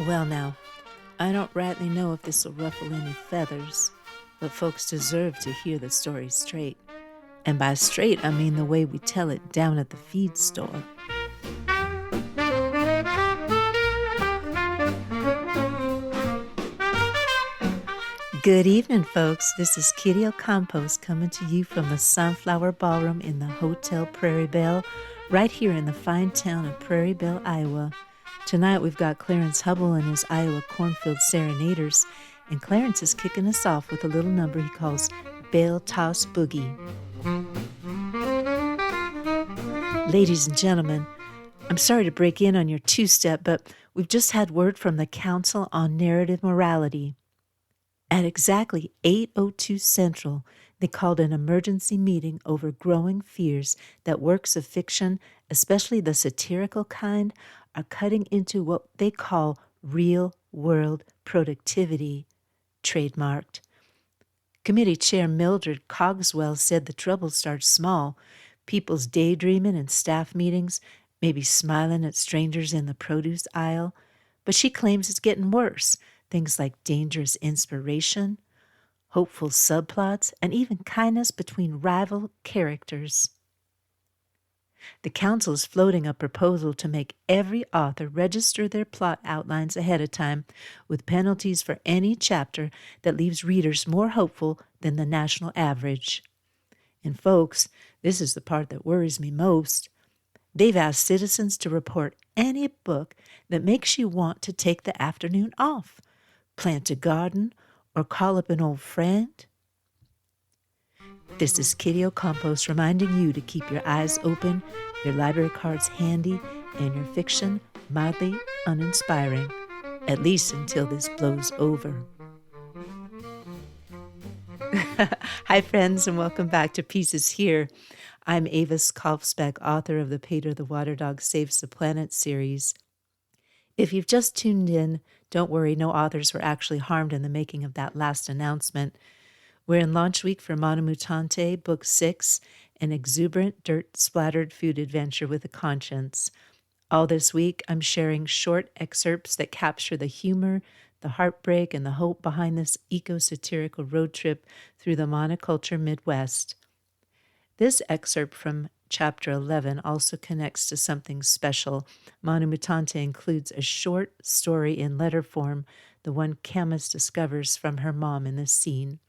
Well, now, I don't rightly know if this will ruffle any feathers, but folks deserve to hear the story straight. And by straight, I mean the way we tell it down at the feed store. Good evening, folks. This is Kitty O'Compost coming to you from the Sunflower Ballroom in the Hotel Prairie Belle, right here in the fine town of Prairie Belle, Iowa. Tonight we've got Clarence Hubble and his Iowa Cornfield Serenaders, and Clarence is kicking us off with a little number he calls Bale Toss Boogie. Ladies and gentlemen, I'm sorry to break in on your two-step, but we've just had word from the Council on Narrative Morality. At exactly 8:02 Central, they called an emergency meeting over growing fears that works of fiction, especially the satirical kind, are cutting into what they call real-world productivity, trademarked. Committee Chair Mildred Cogswell said the trouble starts small, people's daydreaming in staff meetings, maybe smiling at strangers in the produce aisle, but she claims it's getting worse. Things like dangerous inspiration, hopeful subplots, and even kindness between rival characters. The council is floating a proposal to make every author register their plot outlines ahead of time, with penalties for any chapter that leaves readers more hopeful than the national average. And folks, this is the part that worries me most. They've asked citizens to report any book that makes you want to take the afternoon off, plant a garden, or call up an old friend. This is Kitty O'Compost reminding you to keep your eyes open, your library cards handy, and your fiction mildly uninspiring, at least until this blows over. Hi, friends, and welcome back to Pieces Here. I'm Avis Kalfsbeck, author of the Peter the Water Dog Saves the Planet series. If you've just tuned in, don't worry, no authors were actually harmed in the making of that last announcement. We're in launch week for Mono Mutante, Book 6, an exuberant, dirt-splattered food adventure with a conscience. All this week, I'm sharing short excerpts that capture the humor, the heartbreak, and the hope behind this eco-satirical road trip through the monoculture Midwest. This excerpt from Chapter 11 also connects to something special. Mono Mutante includes a short story in letter form, the one Camas discovers from her mom in this scene.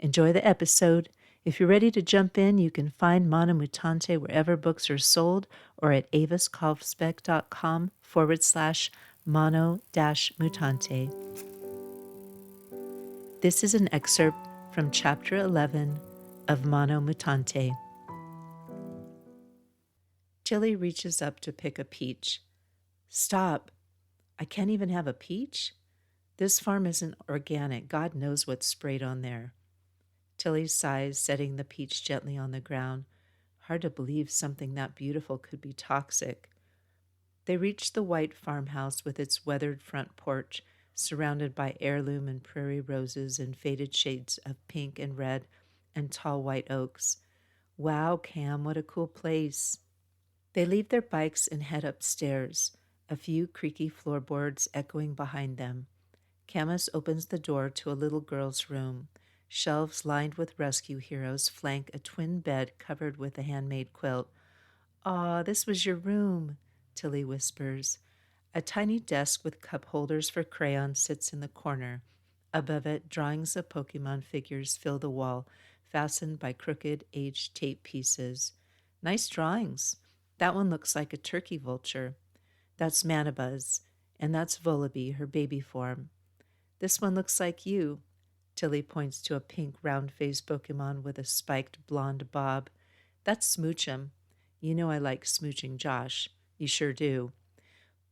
Enjoy the episode. If you're ready to jump in, you can find Mono Mutante wherever books are sold or at aviskalfsbeck.com/mono-mutante. This is an excerpt from Chapter 11 of Mono Mutante. Tilly reaches up to pick a peach. Stop. I can't even have a peach? This farm isn't organic. God knows what's sprayed on there. Tilly sighs, setting the peach gently on the ground. Hard to believe something that beautiful could be toxic. They reach the white farmhouse with its weathered front porch, surrounded by heirloom and prairie roses in faded shades of pink and red and tall white oaks. Wow, Cam, what a cool place. They leave their bikes and head upstairs, a few creaky floorboards echoing behind them. Camus opens the door to a little girl's room. Shelves lined with rescue heroes flank a twin bed covered with a handmade quilt. "Aw, this was your room," Tilly whispers. A tiny desk with cup holders for crayons sits in the corner. Above it, drawings of Pokemon figures fill the wall, fastened by crooked, aged tape pieces. Nice drawings. That one looks like a turkey vulture. That's Manabuzz, and that's Volibee, her baby form. This one looks like you. Tilly points to a pink, round-faced Pokemon with a spiked blonde bob. That's Smoochum. You know I like smooching Josh. You sure do.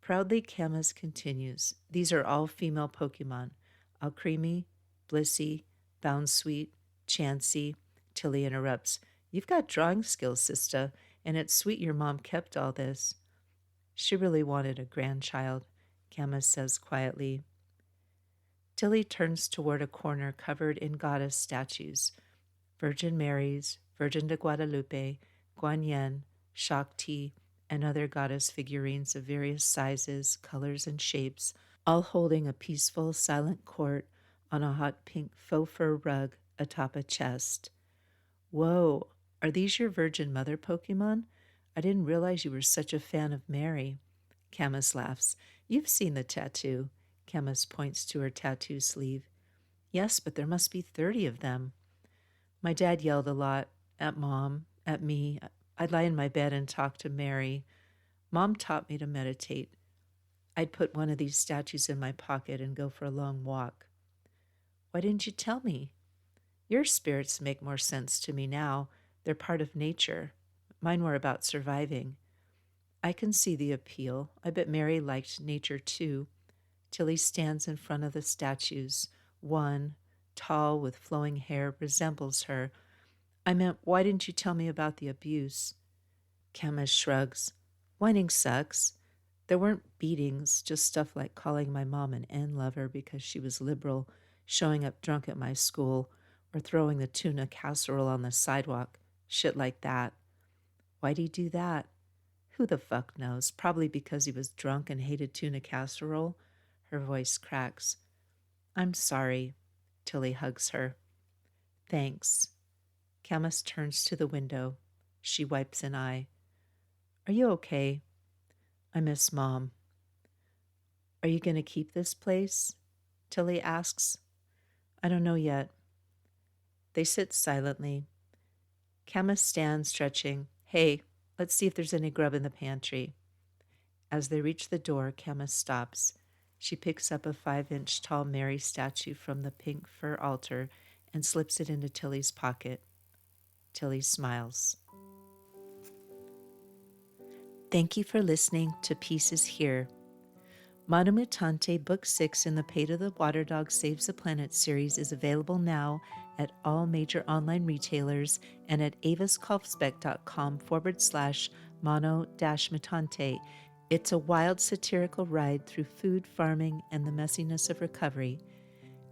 Proudly, Camus continues. These are all female Pokemon. Alcremie, Blissey, Bounsweet, Chansey. Tilly interrupts. You've got drawing skills, sister, and it's sweet your mom kept all this. She really wanted a grandchild, Camus says quietly. Tilly turns toward a corner covered in goddess statues. Virgin Mary's, Virgin de Guadalupe, Guanyin, Shakti, and other goddess figurines of various sizes, colors, and shapes, all holding a peaceful, silent court on a hot pink faux fur rug atop a chest. Whoa, are these your Virgin Mother Pokemon? I didn't realize you were such a fan of Mary. Camas laughs. You've seen the tattoo. Camas points to her tattoo sleeve. Yes, but there must be 30 of them. My dad yelled a lot at Mom, at me. I'd lie in my bed and talk to Mary. Mom taught me to meditate. I'd put one of these statues in my pocket and go for a long walk. Why didn't you tell me? Your spirits make more sense to me now. They're part of nature. Mine were about surviving. I can see the appeal. I bet Mary liked nature too. Tilly stands in front of the statues. One, tall with flowing hair, resembles her. I meant, why didn't you tell me about the abuse? Camas shrugs. Whining sucks. There weren't beatings, just stuff like calling my mom an N-lover because she was liberal, showing up drunk at my school, or throwing the tuna casserole on the sidewalk. Shit like that. Why'd he do that? Who the fuck knows? Probably because he was drunk and hated tuna casserole. Her voice cracks. I'm sorry. Tilly hugs her. Thanks. Camas turns to the window. She wipes an eye. Are you okay? I miss Mom. Are you going to keep this place? Tilly asks. I don't know yet. They sit silently. Camas stands, stretching. Hey, let's see if there's any grub in the pantry. As they reach the door, Camas stops. She picks up a 5-inch tall Mary statue from the pink fur altar and slips it into Tilly's pocket. Tilly smiles. Thank you for listening to Pieces Here. Mono Mutante Book 6 in the Pate of the Water Dog Saves the Planet series is available now at all major online retailers and at avaskolfsbeck.com/mono-mutante. It's a wild satirical ride through food, farming, and the messiness of recovery.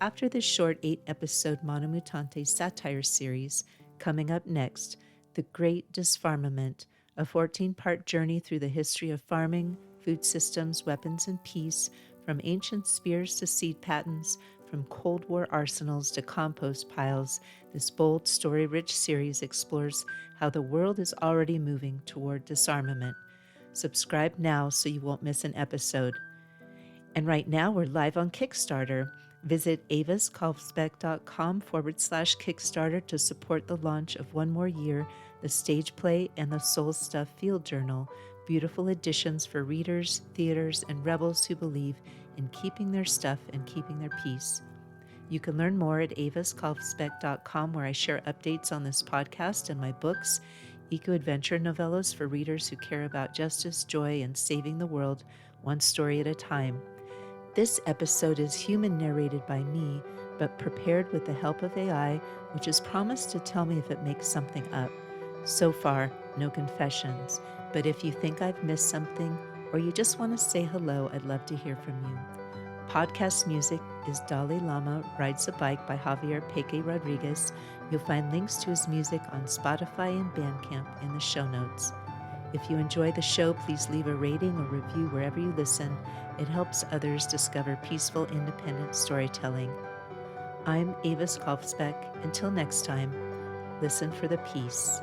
After this short 8-episode Mono Mutante satire series, coming up next, The Great Disfarmament, a 14-part journey through the history of farming, food systems, weapons, and peace, from ancient spears to seed patents, from Cold War arsenals to compost piles. This bold, story-rich series explores how the world is already moving toward disarmament. Subscribe now so you won't miss an episode. And right now we're live on Kickstarter. Visit avaskolfsbeck.com/Kickstarter to support the launch of One More Year, the stage play, and the Soul Stuff Field Journal, beautiful editions for readers, theaters, and rebels who believe in keeping their stuff and keeping their peace. You can learn more at avaskolfsbeck.com, where I share updates on this podcast and my books, eco-adventure novellas for readers who care about justice, joy, and saving the world, one story at a time. This episode is human narrated by me, but prepared with the help of AI, which has promised to tell me if it makes something up. So far, no confessions, but if you think I've missed something or you just want to say hello, I'd love to hear from you. Podcast music is Dalai Lama Rides a Bike by Javier Peque Rodriguez. You'll find links to his music on Spotify and Bandcamp in the show notes. If you enjoy the show, please leave a rating or review wherever you listen. It helps others discover peaceful, independent storytelling. I'm Ava Skalfsbeck. Until next time, listen for the peace.